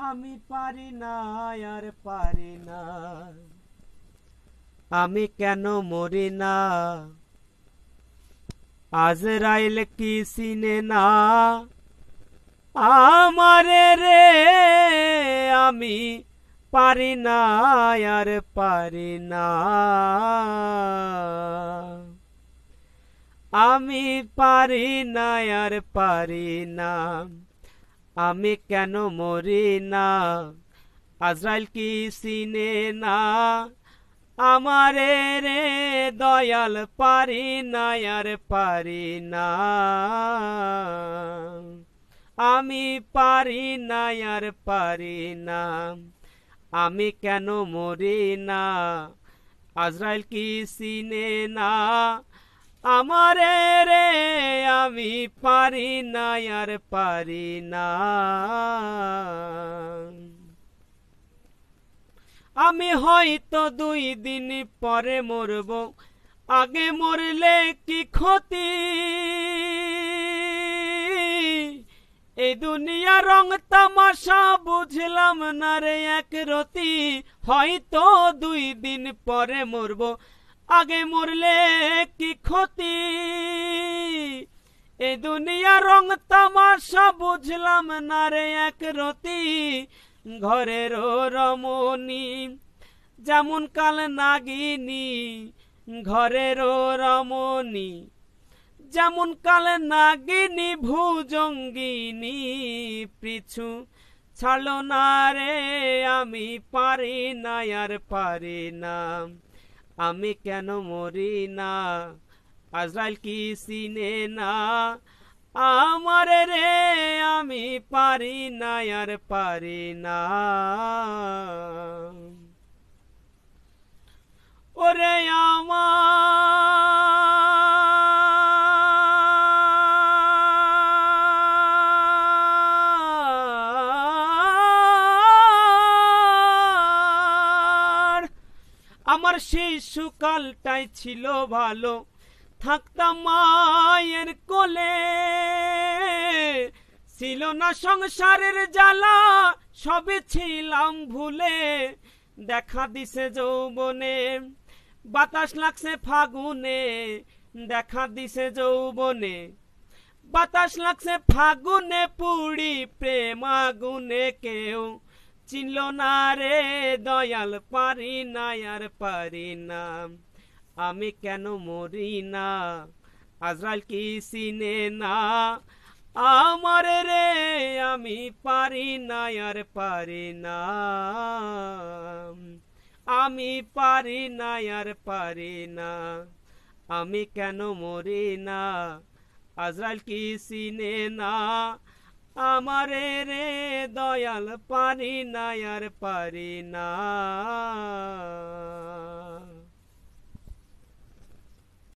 আমি পারি না আর পারি না। আমি কেন মরি না? আজরাইল কি চিনে না আমারে রে? আমি পারি না আর পারি না। আমি পারি না আর পারি না। আমি কেন মরি না? আজরাইল কি চিনে না আমারে রে? দয়াল পারি না আর পারি না। আমি পারি না আর পারি না। আমি কেন মরি না? আজরাইল কি চিনে না আমারে রে? আমি পারি না আর পারি না। আমি হয়তো 2 দিন পরে মরব, আগে মরলে কি ক্ষতি? এই দুনিয়া রং তামাশা বুঝলাম না রে এক রতি। হয়তো 2 দিন পরে মরব, আগে মরলে কি ক্ষতি? এই দুনিয়া রং তামাশা বুঝলাম না রে এক রতি। ঘরের রমণী যেমন কাল নাগিনী, ঘরের রমণী যেমন কাল নাগিনী ভুজঙ্গিনী। পিছু ছাড়লো না রে, আমি পারি না আর পারি না। আমি কেন মরি না? আজরাইল কি চিনে না আমারে রে? আমি পারি না আর পারি না। ওরে আমার শিশুকালটাই ছিল ভালো, থাকতাম মায়ের কোলে। ছিল না সংসারের জ্বালা, সবে ছিলাম ভুলে। দেখা দিছে যৌবনে, বাতাস লাগছে ফাগুনে। দেখা দিছে যৌবনে, বাতাস লাগছে ফাগুনে। পুড়ি প্রেম আগুনে, কেউ চিনল না রে দয়াল। পারি না আর পারি না। আমি কেন মরি না? আজরাইল কি চিনে না আমারে রে? আমি পারি না আর পারি না। আমি পারি না আর পারি না। আমি কেন মরি না? আজরাইল কি চিনে না আমারে রে? দয়াল পারি না আর পারি না।